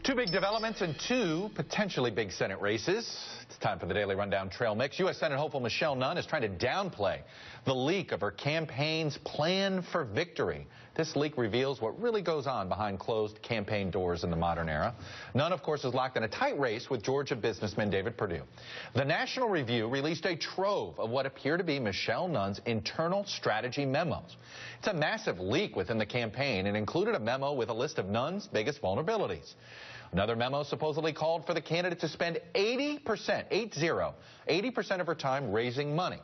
Two big developments and two potentially big Senate races. It's time for the Daily Rundown Trail Mix. U.S. Senate hopeful Michelle Nunn is trying to downplay the leak of her campaign's plan for victory. This leak reveals what really goes on behind closed campaign doors in the modern era. Nunn, of course, is locked in a tight race with Georgia businessman David Perdue. The National Review released a trove of what appear to be Michelle Nunn's internal strategy memos. It's a massive leak within the campaign and included a memo with a list of Nunn's biggest vulnerabilities. Another memo supposedly called for the candidate to spend 80% of her time raising money.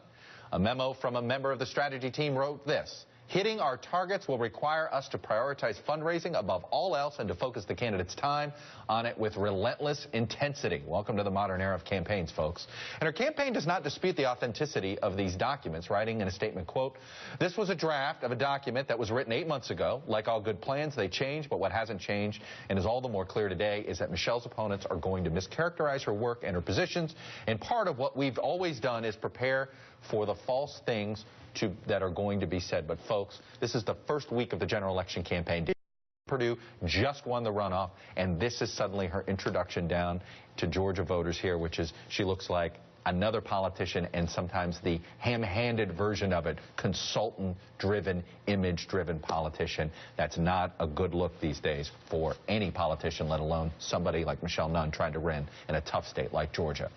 A memo from a member of the strategy team wrote this: "Hitting our targets will require us to prioritize fundraising above all else and to focus the candidate's time on it with relentless intensity." Welcome to the modern era of campaigns, folks. And her campaign does not dispute the authenticity of these documents, writing in a statement, quote, "This was a draft of a document that was written 8 months ago. Like all good plans, they change, but what hasn't changed and is all the more clear today is that Michelle's opponents are going to mischaracterize her work and her positions. And part of what we've always done is prepare for the false things that are going to be said." But folks, this is the first week of the general election campaign. Perdue just won the runoff, and this is suddenly her introduction down to Georgia voters here, which is she looks like another politician, and sometimes the ham-handed version of it, consultant-driven, image-driven politician. That's not a good look these days for any politician, let alone somebody like Michelle Nunn trying to win in a tough state like Georgia.